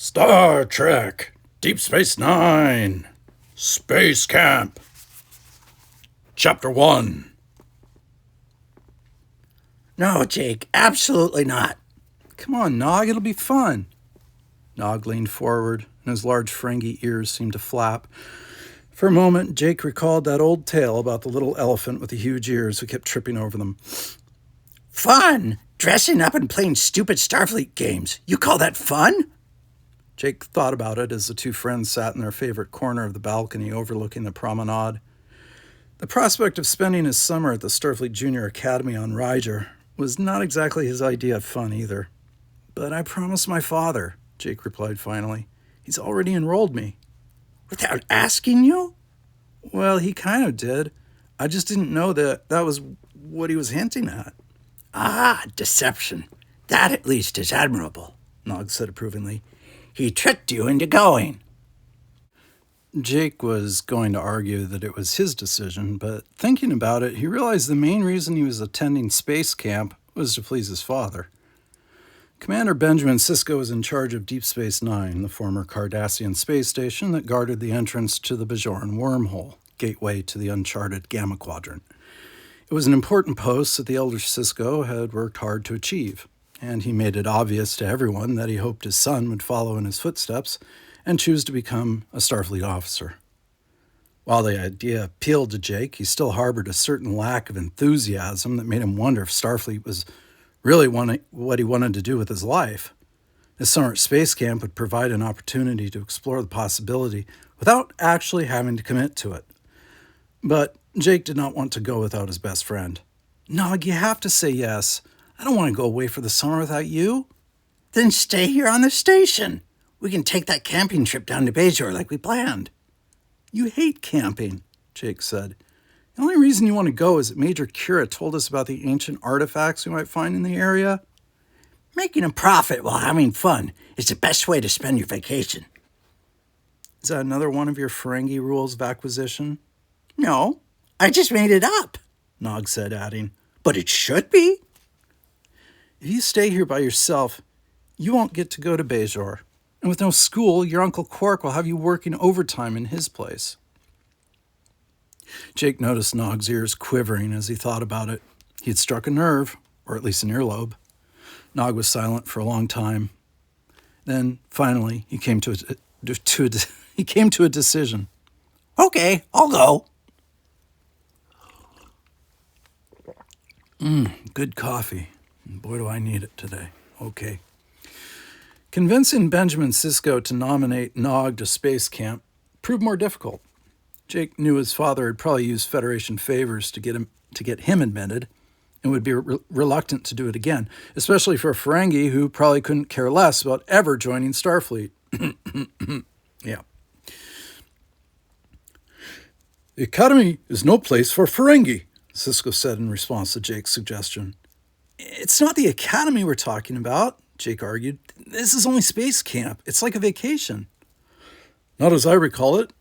Star Trek, Deep Space Nine, Space Camp, Chapter 1. No, Jake, absolutely not. Come on, Nog, it'll be fun. Nog leaned forward, and his large Ferengi ears seemed to flap. For a moment, Jake recalled that old tale about the little elephant with the huge ears who kept tripping over them. Fun? Dressing up and playing stupid Starfleet games. You call that fun? Jake thought about it as the two friends sat in their favorite corner of the balcony overlooking the promenade. The prospect of spending his summer at the Starfleet Junior Academy on Ryger was not exactly his idea of fun either. But I promised my father, Jake replied finally. He's already enrolled me. Without asking you? Well, he kind of did. I just didn't know that was what he was hinting at. Ah, deception. That at least is admirable, Nog said approvingly. He tricked you into going. Jake was going to argue that it was his decision, but thinking about it, he realized the main reason he was attending space camp was to please his father. Commander Benjamin Sisko was in charge of Deep Space Nine, the former Cardassian space station that guarded the entrance to the Bajoran wormhole, gateway to the uncharted Gamma Quadrant. It was an important post that the elder Sisko had worked hard to achieve, and he made it obvious to everyone that he hoped his son would follow in his footsteps and choose to become a Starfleet officer. While the idea appealed to Jake, he still harbored a certain lack of enthusiasm that made him wonder if Starfleet was really what he wanted to do with his life. His summer at space camp would provide an opportunity to explore the possibility without actually having to commit to it. But Jake did not want to go without his best friend. Nog, you have to say yes. I don't want to go away for the summer without you. Then stay here on the station. We can take that camping trip down to Bajor like we planned. You hate camping, Jake said. The only reason you want to go is that Major Kira told us about the ancient artifacts we might find in the area. Making a profit while having fun is the best way to spend your vacation. Is that another one of your Ferengi rules of acquisition? No, I just made it up, Nog said, adding, but it should be. If you stay here by yourself, you won't get to go to Bajor. And with no school, your Uncle Quark will have you working overtime in his place. Jake noticed Nog's ears quivering as he thought about it. He had struck a nerve, or at least an earlobe. Nog was silent for a long time. Then, finally, he came to a decision. Okay, I'll go. Good coffee. Boy, do I need it today. Okay. Convincing Benjamin Sisko to nominate Nog to space camp proved more difficult. Jake knew his father had probably used Federation favors to get him admitted, and would be reluctant to do it again, especially for a Ferengi who probably couldn't care less about ever joining Starfleet. Yeah. The Academy is no place for Ferengi, Sisko said in response to Jake's suggestion. It's not the Academy we're talking about, Jake argued. This is only space camp. It's like a vacation. Not as I recall it.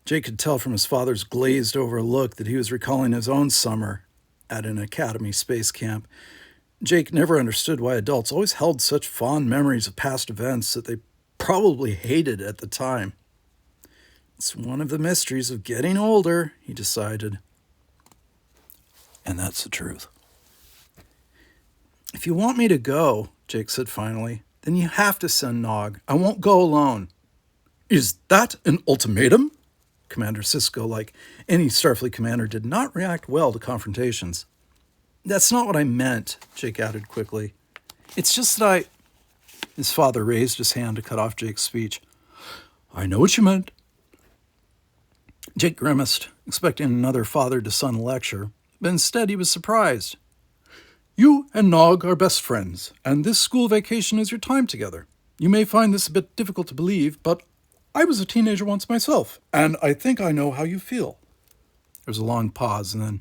Jake could tell from his father's glazed-over look that he was recalling his own summer at an Academy space camp. Jake never understood why adults always held such fond memories of past events that they probably hated at the time. It's one of the mysteries of getting older, he decided. And that's the truth. If you want me to go, Jake said finally, then you have to send Nog. I won't go alone. Is that an ultimatum? Commander Sisko, like any Starfleet commander, did not react well to confrontations. That's not what I meant, Jake added quickly. It's just that His father raised his hand to cut off Jake's speech. I know what you meant. Jake grimaced, expecting another father-to-son lecture, but instead he was surprised. You and Nog are best friends, and this school vacation is your time together. You may find this a bit difficult to believe, but I was a teenager once myself, and I think I know how you feel. There was a long pause, and then,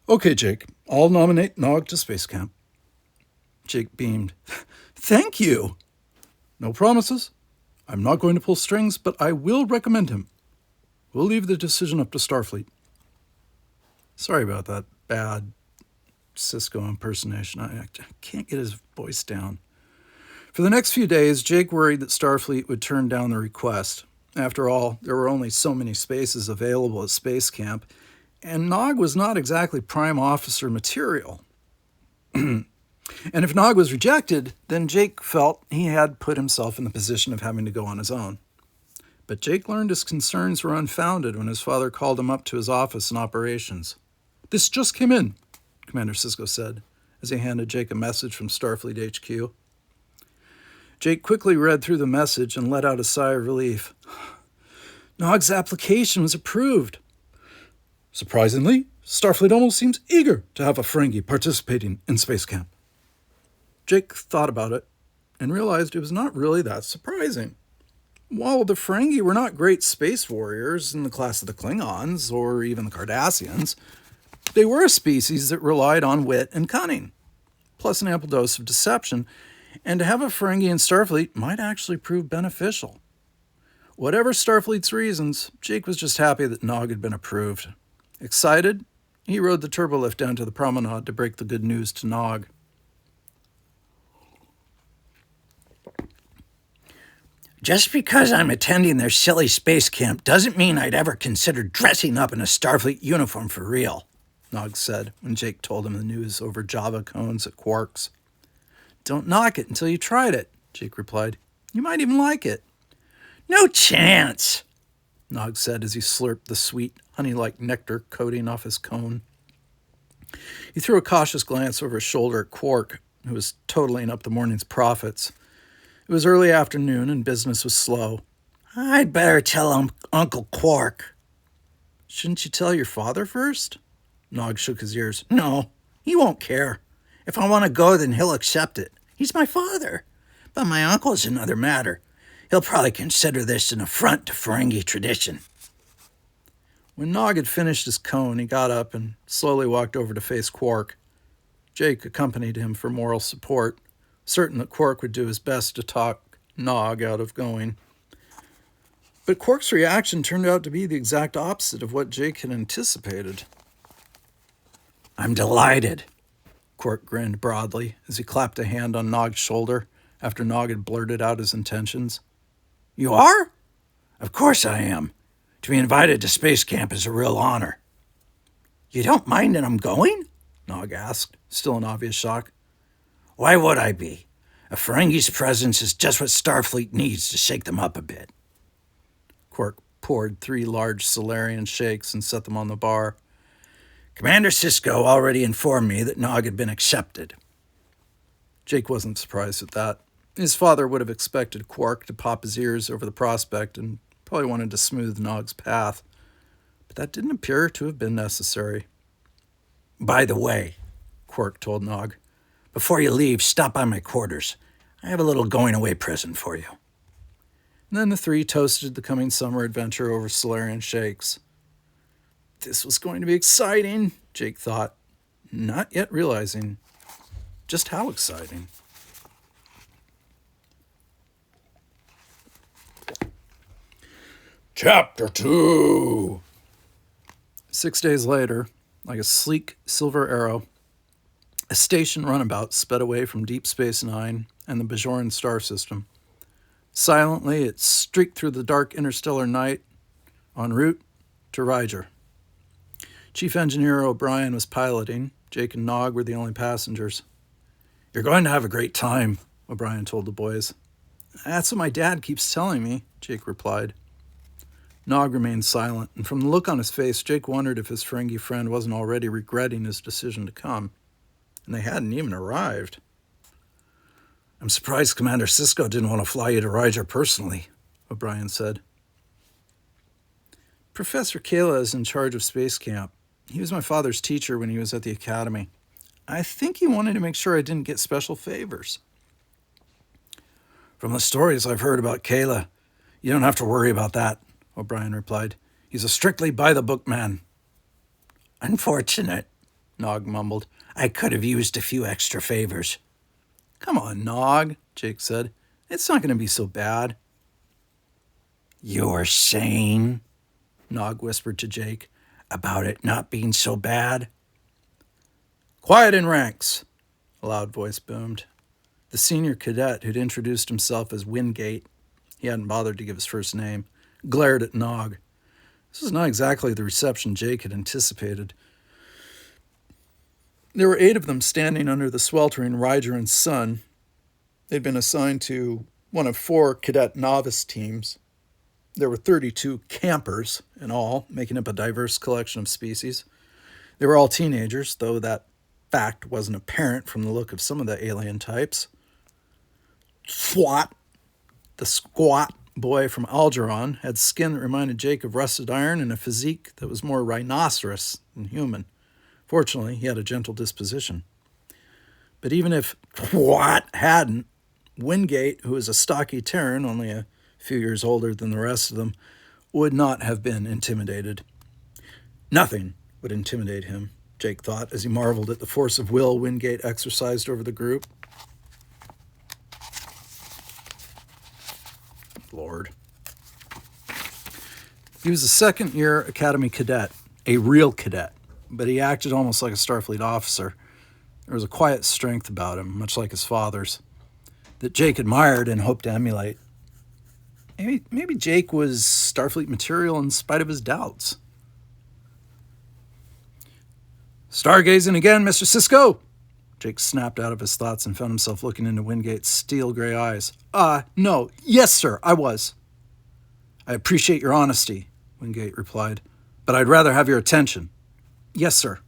Okay, Jake, I'll nominate Nog to Space Camp. Jake beamed. Thank you. No promises. I'm not going to pull strings, but I will recommend him. We'll leave the decision up to Starfleet. Sorry about that bad Sisko impersonation. I can't get his voice down. For the next few days, Jake worried that Starfleet would turn down the request. After all, there were only so many spaces available at Space Camp, and Nog was not exactly prime officer material. And if Nog was rejected, then Jake felt he had put himself in the position of having to go on his own. But Jake learned his concerns were unfounded when his father called him up to his office in operations. "This just came in," Commander Sisko said, as he handed Jake a message from Starfleet HQ. Jake quickly read through the message and let out a sigh of relief. Nog's application was approved. "Surprisingly, Starfleet almost seems eager to have a Ferengi participating in Space Camp." Jake thought about it and realized it was not really that surprising. While the Ferengi were not great space warriors in the class of the Klingons or even the Cardassians, they were a species that relied on wit and cunning, plus an ample dose of deception, and to have a Ferengi in Starfleet might actually prove beneficial. Whatever Starfleet's reasons, Jake was just happy that Nog had been approved. Excited, he rode the turbolift down to the promenade to break the good news to Nog. Just because I'm attending their silly space camp doesn't mean I'd ever consider dressing up in a Starfleet uniform for real, Nog said when Jake told him the news over Java cones at Quark's. "Don't knock it until you tried it," Jake replied. "You might even like it." "No chance," Nog said as he slurped the sweet, honey-like nectar coating off his cone. He threw a cautious glance over his shoulder at Quark, who was totaling up the morning's profits. It was early afternoon and business was slow. "I'd better tell Uncle Quark." "Shouldn't you tell your father first?" Nog shook his ears. "No, he won't care. If I want to go, then he'll accept it. He's my father. But my uncle's another matter. He'll probably consider this an affront to Ferengi tradition." When Nog had finished his cone, he got up and slowly walked over to face Quark. Jake accompanied him for moral support, certain that Quark would do his best to talk Nog out of going. But Quark's reaction turned out to be the exact opposite of what Jake had anticipated. "I'm delighted," Quark grinned broadly as he clapped a hand on Nog's shoulder after Nog had blurted out his intentions. "You are?" "Of course I am. To be invited to space camp is a real honor." "You don't mind that I'm going?" Nog asked, still in obvious shock. "Why would I be? A Ferengi's presence is just what Starfleet needs to shake them up a bit." Quark poured 3 large Solarian shakes and set them on the bar. "Commander Sisko already informed me that Nog had been accepted." Jake wasn't surprised at that. His father would have expected Quark to pop his ears over the prospect and probably wanted to smooth Nog's path, but that didn't appear to have been necessary. "By the way," Quark told Nog, "before you leave, stop by my quarters. I have a little going-away present for you." And then the 3 toasted the coming summer adventure over Solarian shakes. This was going to be exciting, Jake thought, not yet realizing just how exciting. Chapter 2. 6 days later, like a sleek silver arrow, a station runabout sped away from Deep Space Nine and the Bajoran star system. Silently, it streaked through the dark interstellar night en route to Ryger. Chief Engineer O'Brien was piloting. Jake and Nog were the only passengers. "You're going to have a great time," O'Brien told the boys. "That's what my dad keeps telling me," Jake replied. Nog remained silent, and from the look on his face, Jake wondered if his Ferengi friend wasn't already regretting his decision to come. And they hadn't even arrived. "I'm surprised Commander Sisko didn't want to fly you to Ryger personally," O'Brien said. "Professor Kayla is in charge of Space Camp. He was my father's teacher when he was at the academy. I think he wanted to make sure I didn't get special favors." "From the stories I've heard about Kayla, you don't have to worry about that," O'Brien replied. "He's a strictly by-the-book man." "Unfortunate," Nog mumbled. "I could have used a few extra favors." "Come on, Nog," Jake said. "It's not going to be so bad." "You're saying," Nog whispered to Jake, "about it not being so bad?" "Quiet in ranks," a loud voice boomed. The senior cadet who'd introduced himself as Wingate, he hadn't bothered to give his first name, glared at Nog. This was not exactly the reception Jake had anticipated. There were 8 of them standing under the sweltering Rygeran sun. They'd been assigned to one of 4 cadet novice teams. There were 32 campers in all, making up a diverse collection of species. They were all teenagers, though that fact wasn't apparent from the look of some of the alien types. Swat, the squat boy from Algeron, had skin that reminded Jake of rusted iron and a physique that was more rhinoceros than human. Fortunately, he had a gentle disposition. But even if Swat hadn't, Wingate, who was a stocky Terran, only a few years older than the rest of them, would not have been intimidated. Nothing would intimidate him, Jake thought, as he marveled at the force of will Wingate exercised over the group. Lord. He was a second-year Academy cadet, a real cadet, but he acted almost like a Starfleet officer. There was a quiet strength about him, much like his father's, that Jake admired and hoped to emulate. Maybe Jake was Starfleet material in spite of his doubts. "Stargazing again, Mr. Sisko!" Jake snapped out of his thoughts and found himself looking into Wingate's steel-gray eyes. No. Yes, sir, I was." "I appreciate your honesty," Wingate replied, "but I'd rather have your attention." "Yes, sir."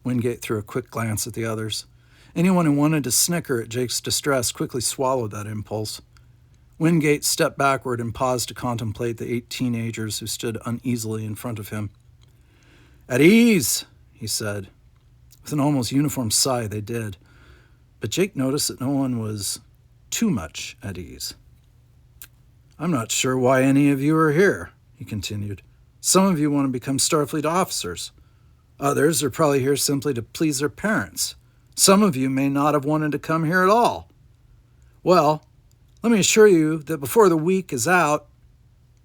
Wingate threw a quick glance at the others. Anyone who wanted to snicker at Jake's distress quickly swallowed that impulse. Wingate stepped backward and paused to contemplate the 8 teenagers who stood uneasily in front of him. "At ease," he said. With an almost uniform sigh, they did. But Jake noticed that no one was too much at ease. "I'm not sure why any of you are here," he continued. "Some of you want to become Starfleet officers. Others are probably here simply to please their parents. Some of you may not have wanted to come here at all. Well, let me assure you that before the week is out,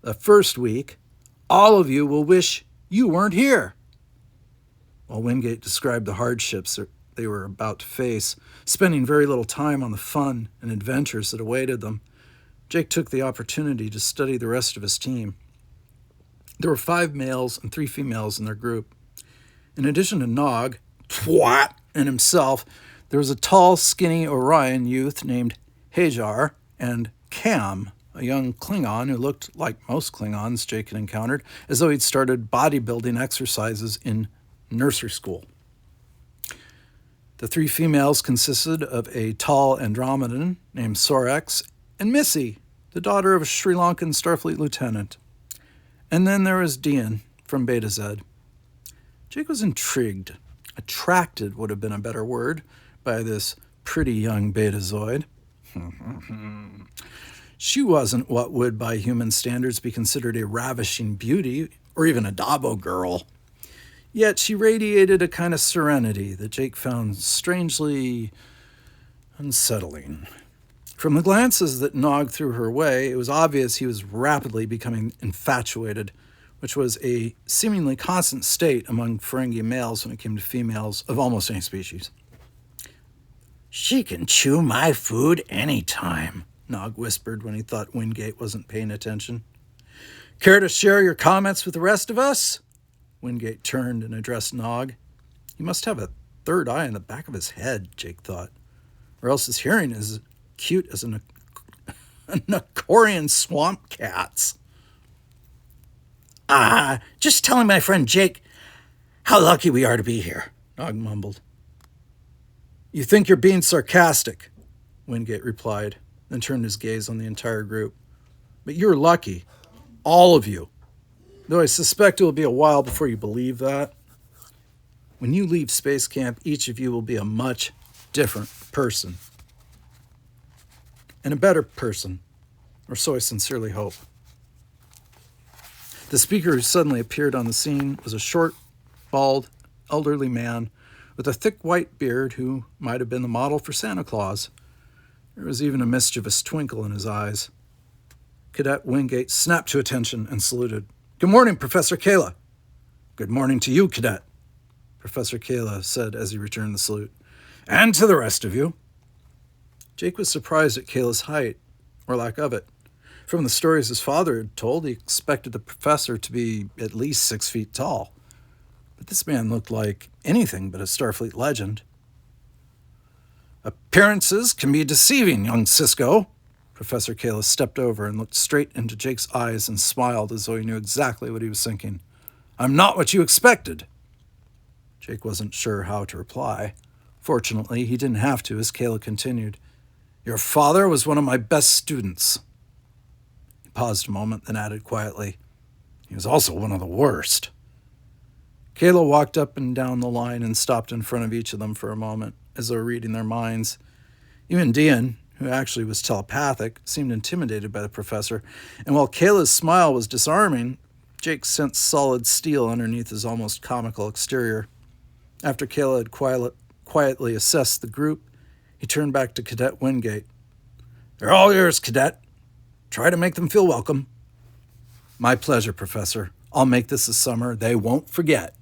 the first week, all of you will wish you weren't here." While Wingate described the hardships that they were about to face, spending very little time on the fun and adventures that awaited them, Jake took the opportunity to study the rest of his team. There were 5 males and 3 females in their group. In addition to Nog, Twat, and himself, there was a tall, skinny Orion youth named Hajar and Cam, a young Klingon who looked like most Klingons Jake had encountered, as though he'd started bodybuilding exercises in nursery school. The 3 females consisted of a tall Andromedan named Sorex and Missy, the daughter of a Sri Lankan Starfleet lieutenant. And then there was Dian from Beta Z. Jake was intrigued, attracted would have been a better word, by this pretty young Betazoid. She wasn't what would by human standards be considered a ravishing beauty or even a Dabo girl. Yet she radiated a kind of serenity that Jake found strangely unsettling. From the glances that Nog threw her way, it was obvious he was rapidly becoming infatuated, which was a seemingly constant state among Ferengi males when it came to females of almost any species. "She can chew my food anytime," Nog whispered when he thought Wingate wasn't paying attention. "Care to share your comments with the rest of us?" Wingate turned and addressed Nog. He must have a third eye in the back of his head, Jake thought, or else his hearing is as cute as a Nakorian swamp cat's. Just telling my friend Jake how lucky we are to be here," Nog mumbled. "You think you're being sarcastic," Wingate replied, then turned his gaze on the entire group. "But you're lucky. All of you. Though I suspect it will be a while before you believe that. When you leave space camp, each of you will be a much different person. And a better person, or so I sincerely hope." The speaker who suddenly appeared on the scene was a short, bald, elderly man with a thick white beard who might have been the model for Santa Claus. There was even a mischievous twinkle in his eyes. Cadet Wingate snapped to attention and saluted. "Good morning, Professor Kayla." "Good morning to you, Cadet," Professor Kayla said as he returned the salute. "And to the rest of you." Jake was surprised at Kayla's height, or lack of it. From the stories his father had told, he expected the professor to be at least 6 feet tall. But this man looked like anything but a Starfleet legend. "Appearances can be deceiving, young Cisco." Professor Kayla stepped over and looked straight into Jake's eyes and smiled as though he knew exactly what he was thinking. "I'm not what you expected." Jake wasn't sure how to reply. Fortunately, he didn't have to, as Kayla continued. "Your father was one of my best students." He paused a moment, then added quietly, "He was also one of the worst." Kayla walked up and down the line and stopped in front of each of them for a moment, as though reading their minds. Even Dean, who actually was telepathic, seemed intimidated by the professor, and while Kayla's smile was disarming, Jake sensed solid steel underneath his almost comical exterior. After Kayla had quietly assessed the group, he turned back to Cadet Wingate. "They're all yours, Cadet. Try to make them feel welcome." "My pleasure, Professor. I'll make this a summer they won't forget."